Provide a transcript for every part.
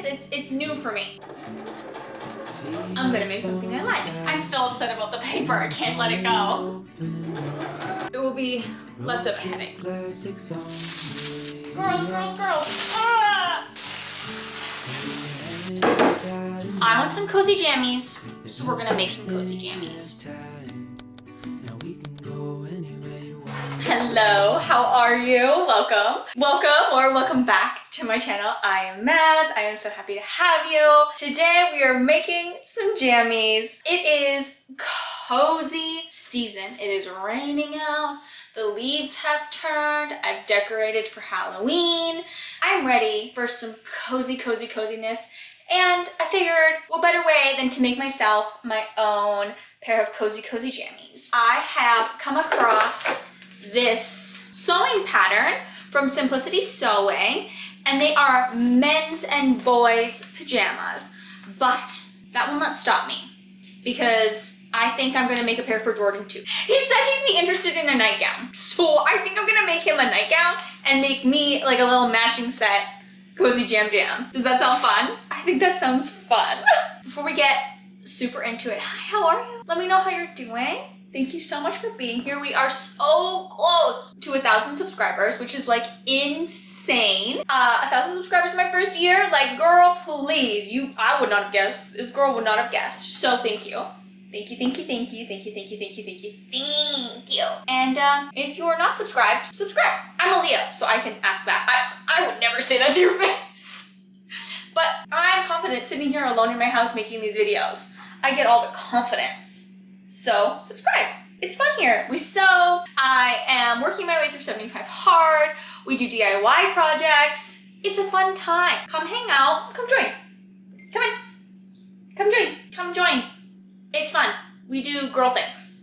this, it's new for me. I'm gonna make something I like. I'm still upset about the paper. I can't let it go. It will be less of a headache. Girls, girls, girls. Ah! I want some cozy jammies, so we're gonna make some cozy jammies. Hello, how are you? Welcome. Welcome back to my channel. I am Mads. I am so happy to have you. Today we are making some jammies. It is cozy season. It is raining out. The leaves have turned. I've decorated for Halloween. I'm ready for some coziness. And I figured, what better way than to make myself my own pair of cozy jammies. I have come across this sewing pattern from Simplicity Sewing, and they are men's and boys pajamas. But that will not stop me because I think I'm gonna make a pair for Jordan too. He said he'd be interested in a nightgown. So I think I'm gonna make him a nightgown and make me like a little matching set cozy jam. Does that sound fun? I think that sounds fun. Before we get super into it, hi, how are you? Let me know how you're doing. Thank you so much for being here. We are so close to 1,000 subscribers, which is like insane. 1,000 subscribers in my first year. Like, girl, please. I would not have guessed. This girl would not have guessed. So thank you. Thank you. And if you're not subscribed, subscribe. I'm a Leo, so I can ask that. I would never say that to your face. But I'm confident sitting here alone in my house making these videos. I get all the confidence. So subscribe. It's fun here. We sew. I am working my way through 75 hard. We do DIY projects. It's a fun time. Come hang out. Come join. Come in. Come join. Come join. It's fun. We do girl things.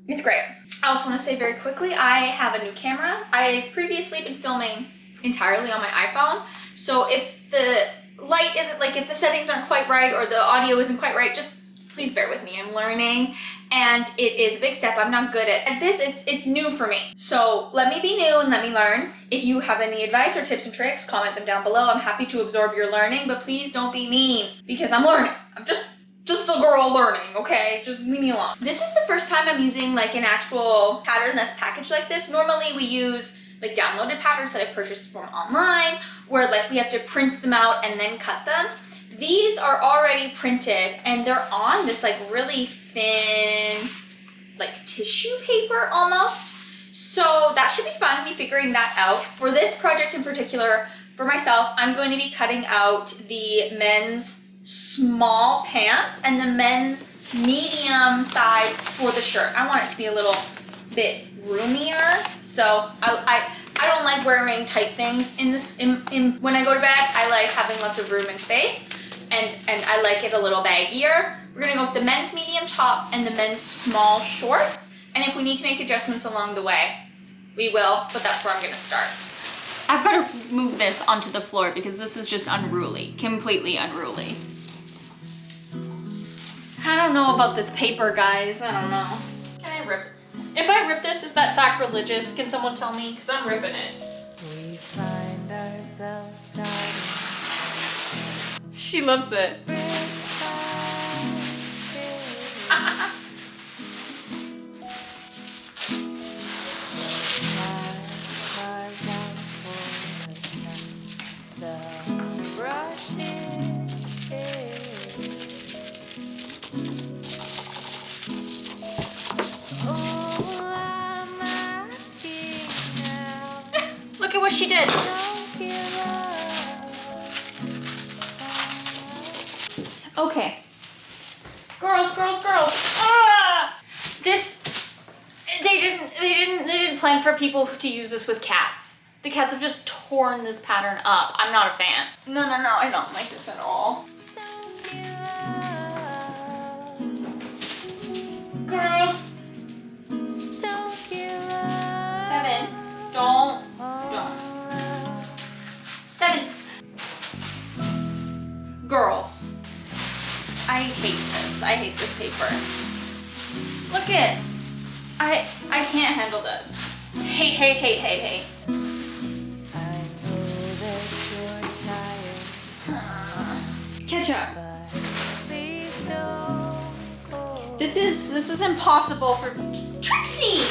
It's great. I also want to say very quickly, I have a new camera. I previously been filming entirely on my iPhone. So if the light isn't, like if the settings aren't quite right or the audio isn't quite right, just please bear with me. I'm learning and it is a big step. I'm not good at this. It's new for me. So let me be new and let me learn. If you have any advice or tips and tricks, comment them down below. I'm happy to absorb your learning, but please don't be mean because I'm learning. I'm just a girl learning, okay? Just leave me alone. This is the first time I'm using like an actual pattern that's packaged like this. Normally we use like downloaded patterns that I've purchased from online where like we have to print them out and then cut them. These are already printed and they're on this like really thin like tissue paper almost. So that should be fun, me figuring that out. For this project in particular, for myself, I'm going to be cutting out the men's small pants and the men's medium size for the shirt. I want it to be a little bit roomier. So I don't like wearing tight things when I go to bed. I like having lots of room and space. And I like it a little baggier. We're gonna go with the men's medium top and the men's small shorts. And if we need to make adjustments along the way, we will, but that's where I'm gonna start. I've got to move this onto the floor because this is just unruly, completely unruly. I don't know about this paper, guys. I don't know. Can I rip it? If I rip this, is that sacrilegious? Can someone tell me? Because I'm ripping it. We find ourselves starting. She loves it. Look at what she did. Okay. Girls. Ah! They didn't plan for people to use this with cats. The cats have just torn this pattern up. I'm not a fan. No, I don't like this at all. Girls. 7. Don't. 7. Girls. I hate this. I hate this paper. Look it. I can't handle this. Hate. Ketchup. This is impossible for Trixie.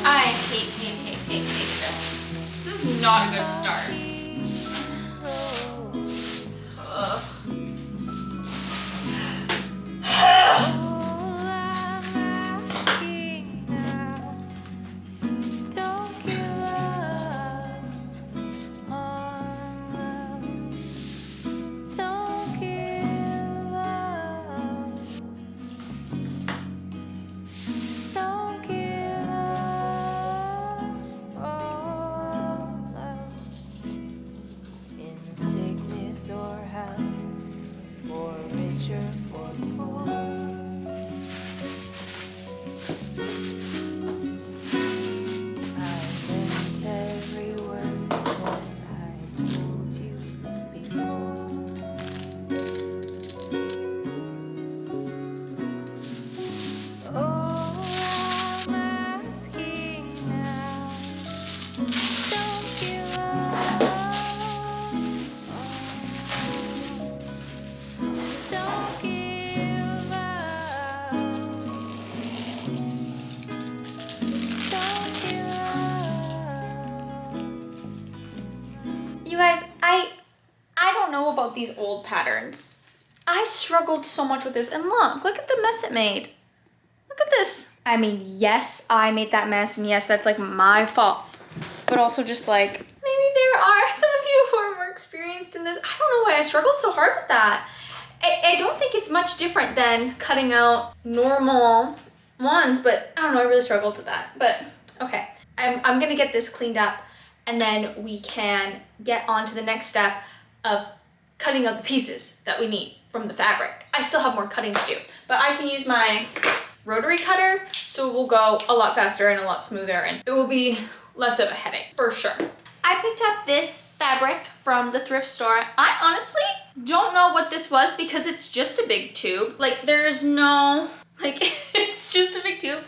I hate this. This is not a good start. You guys, I don't know about these old patterns. I struggled so much with this, and look at the mess it made. Look at this. I mean, yes, I made that mess, and yes, that's like my fault. But also just like, maybe there are some of you who are more experienced in this. I don't know why I struggled so hard with that. I don't think it's much different than cutting out normal ones, but I don't know, I really struggled with that. But okay, I'm gonna get this cleaned up, and then we can get on to the next step of cutting out the pieces that we need from the fabric. I still have more cutting to do, but I can use my rotary cutter, so it will go a lot faster and a lot smoother, and it will be less of a headache, for sure. I picked up this fabric from the thrift store. I honestly don't know what this was because it's just a big tube. Like, there's no, like, it's just a big tube,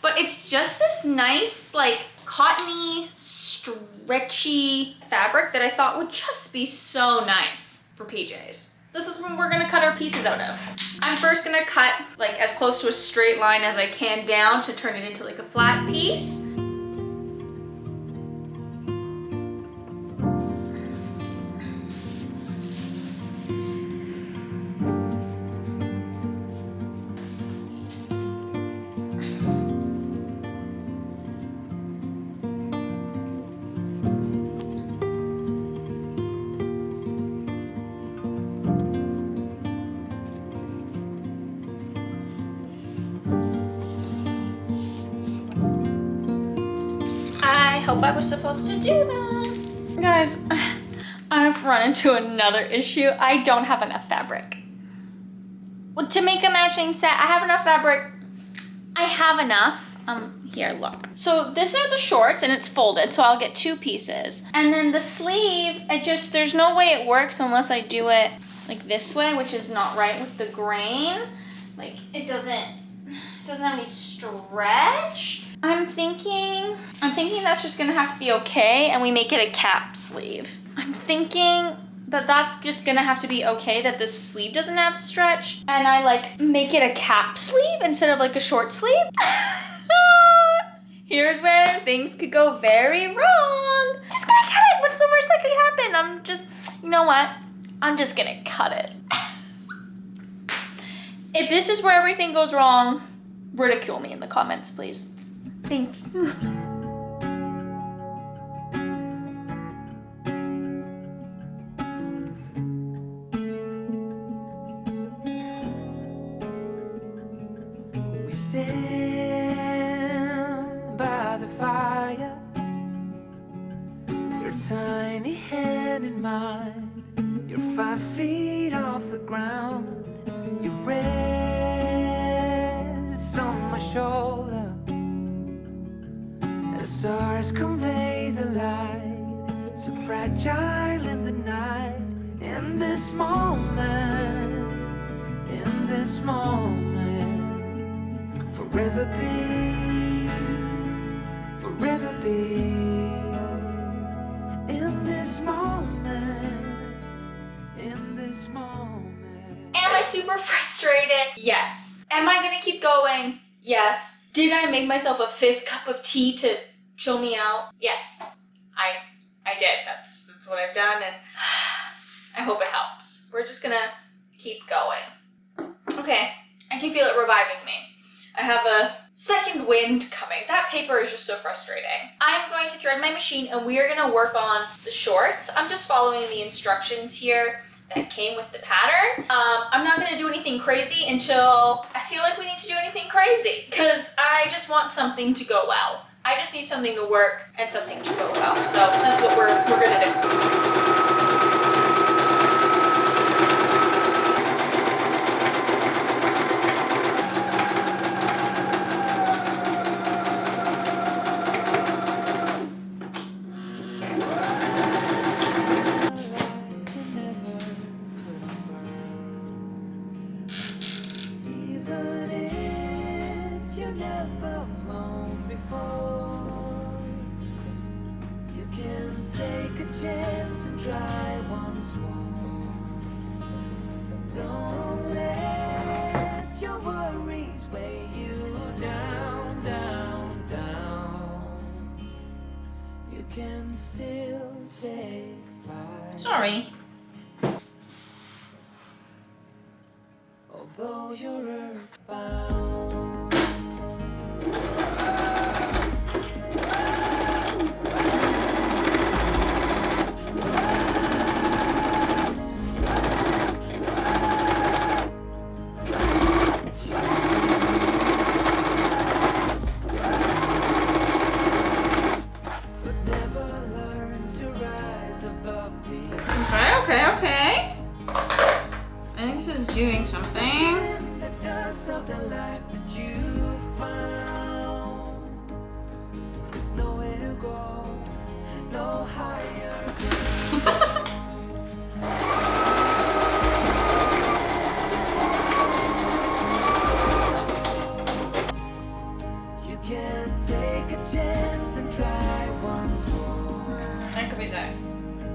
but it's just this nice, like, cottony, stretchy fabric that I thought would just be so nice for PJs. This is what we're gonna cut our pieces out of. I'm first gonna cut like as close to a straight line as I can down to turn it into like a flat piece. I hope I was supposed to do that. Guys, I've run into another issue. I don't have enough fabric. To make a matching set, I have enough fabric. I have enough. Here, look. So these are the shorts and it's folded, so I'll get 2 pieces. And then the sleeve, there's no way it works unless I do it like this way, which is not right with the grain. Like, it doesn't have any stretch. I'm thinking that's just gonna have to be okay and we make it a cap sleeve. I'm thinking that that's just gonna have to be okay, that this sleeve doesn't have stretch, and I like make it a cap sleeve instead of like a short sleeve. Here's where things could go very wrong. Just gonna cut it. What's the worst that could happen? You know what? I'm just gonna cut it. If this is where everything goes wrong, ridicule me in the comments, please. Thanks. We stand by the fire, your tiny hand in mine. You're 5 feet off the ground. You rest on my shoulder. The stars convey the light, so fragile in the night. In this moment, forever be, in this moment, in this moment. Am I super frustrated? Yes. Am I gonna keep going? Yes. Did I make myself a 5th cup of tea to chill me out? Yes. I did. That's what I've done, and I hope it helps. We're just gonna keep going. Okay, I can feel it reviving me. I have a second wind coming. That paper is just so frustrating. I'm going to thread my machine and we are gonna work on the shorts. I'm just following the instructions here that came with the pattern. I'm not gonna do anything crazy until I feel like we need to do anything crazy, because I just want something to go well. I just need something to work and something to go well. So that's what we're gonna do. Take a chance and try once more. Don't let your worries weigh you down, down, down. You can still take flight. Sorry. Although you're earthbound. Okay. I think this is doing something. The dust of the life that you found. Nowhere to go, no higher ground. You can take a chance and try once more. That could be Zach.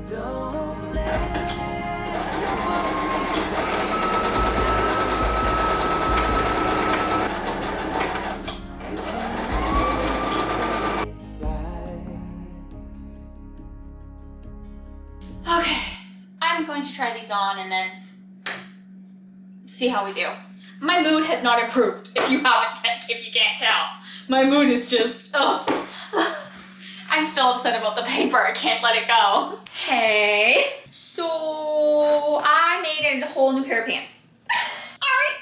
Don't let your worries weigh you down. You can still take flight. Okay, I'm going to try these on and then see how we do. My mood has not improved, if you can't tell. My mood is just, I'm still upset about the paper. I can't let it go. Hey, so I made a whole new pair of pants. Alright,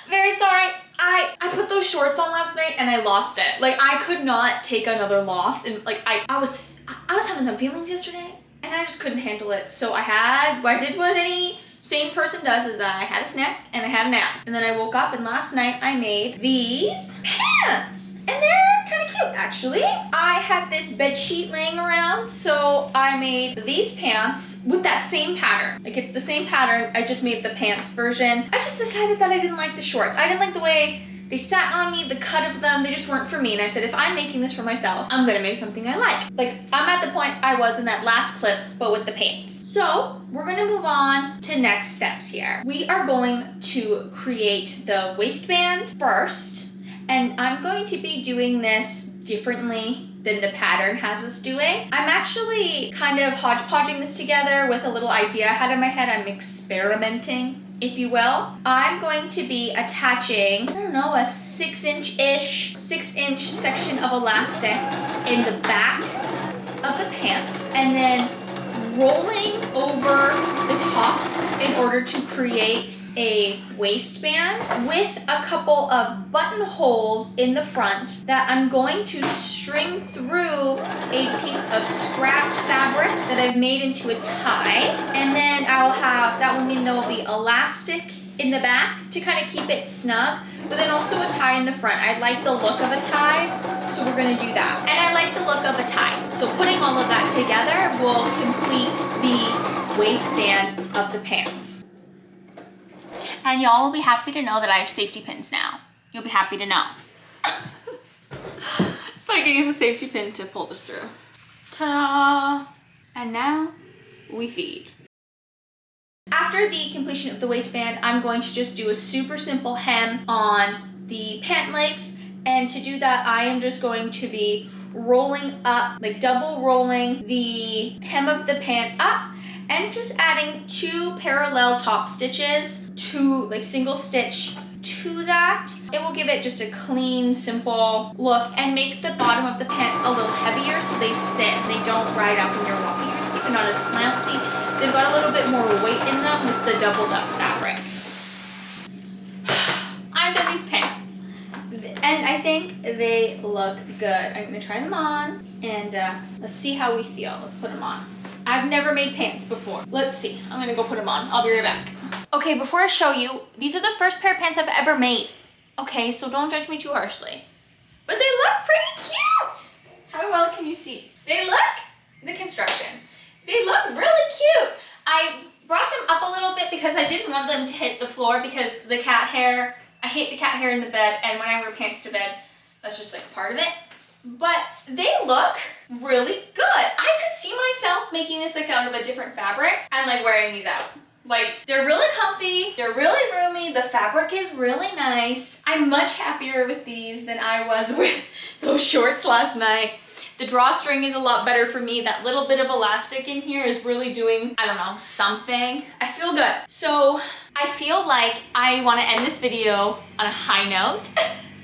very sorry. I put those shorts on last night and I lost it. Like, I could not take another loss, and like I was having some feelings yesterday and I just couldn't handle it. So I did what any sane person does, is I had a snack and I had a nap. And then I woke up and last night I made these pants. And they're kind of cute, actually. I had this bed sheet laying around, so I made these pants with that same pattern. Like, it's the same pattern, I just made the pants version. I just decided that I didn't like the shorts. I didn't like the way they sat on me, the cut of them, they just weren't for me. And I said, if I'm making this for myself, I'm gonna make something I like. Like, I'm at the point I was in that last clip, but with the pants. So, we're gonna move on to next steps here. We are going to create the waistband first. And I'm going to be doing this differently than the pattern has us doing. I'm actually kind of hodgepodging this together with a little idea I had in my head. I'm experimenting, if you will. I'm going to be attaching, I don't know, a 6-inch section of elastic in the back of the pant, and then rolling over the top in order to create a waistband with a couple of buttonholes in the front that I'm going to string through a piece of scrap fabric that I've made into a tie. And then that will mean there will be elastic in the back to kind of keep it snug, but then also a tie in the front. I like the look of a tie, so we're gonna do that. And I like the look of a tie. So putting all of that together will complete the waistband of the pants. And y'all will be happy to know that I have safety pins now. You'll be happy to know. So I can use a safety pin to pull this through. Ta-da! And now we feed. After the completion of the waistband, I'm going to just do a super simple hem on the pant legs. And to do that, I am just going to be rolling up, like double rolling the hem of the pant up and just adding 2 parallel top stitches to like single stitch to that. It will give it just a clean, simple look and make the bottom of the pant a little heavier so they sit and they don't ride out when you're walking. They're not as flouncy. They've got a little bit more weight in them with the doubled up fabric. I've done these pants and I think they look good. I'm gonna try them on and let's see how we feel. Let's put them on. I've never made pants before. Let's see. I'm gonna go put them on. I'll be right back. Okay, before I show you, these are the first pair of pants I've ever made. Okay, so don't judge me too harshly. But they look pretty cute. How well can you see? They look, the construction. They look really cute. I brought them up a little bit because I didn't want them to hit the floor because the cat hair, I hate the cat hair in the bed, and when I wear pants to bed, that's just like part of it. But they look really good. I could see myself making this like out of a different fabric and like wearing these out. Like, they're really comfy, they're really roomy, the fabric is really nice. I'm much happier with these than I was with those shorts last night. The drawstring is a lot better for me. That little bit of elastic in here is really doing, I don't know, something. I feel good. So I feel like I want to end this video on a high note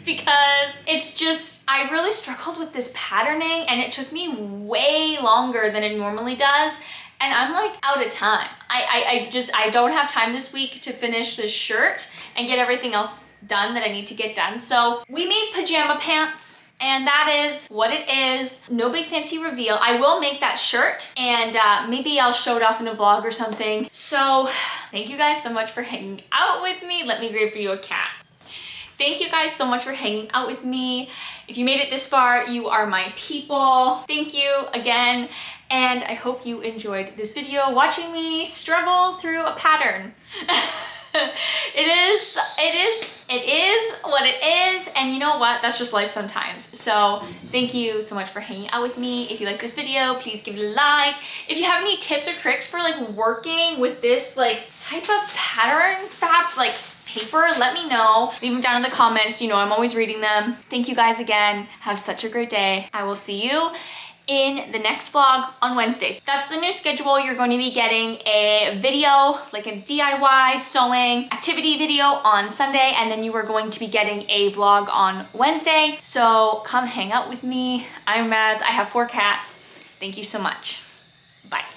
because it's just, I really struggled with this patterning and it took me way longer than it normally does. And I'm like out of time. I don't have time this week to finish this shirt and get everything else done that I need to get done. So we made pajama pants. And that is what it is. No big fancy reveal. I will make that shirt and maybe I'll show it off in a vlog or something. So thank you guys so much for hanging out with me. Let me grab for you a cat. Thank you guys so much for hanging out with me. If you made it this far, you are my people. Thank you again. And I hope you enjoyed this video watching me struggle through a pattern. It is what it is, and you know what? That's just life sometimes. So thank you so much for hanging out with me. If you like this video, please give it a like. If you have any tips or tricks for like working with this like type of pattern like paper, let me know. Leave them down in the comments. You know, I'm always reading them. Thank you guys again. Have such a great day. I will see you in the next vlog on Wednesdays. That's the new schedule. You're going to be getting a video, like a DIY sewing activity video on Sunday, and then you are going to be getting a vlog on Wednesday. So come hang out with me. I'm Mads. I have 4 cats. Thank you so much. Bye.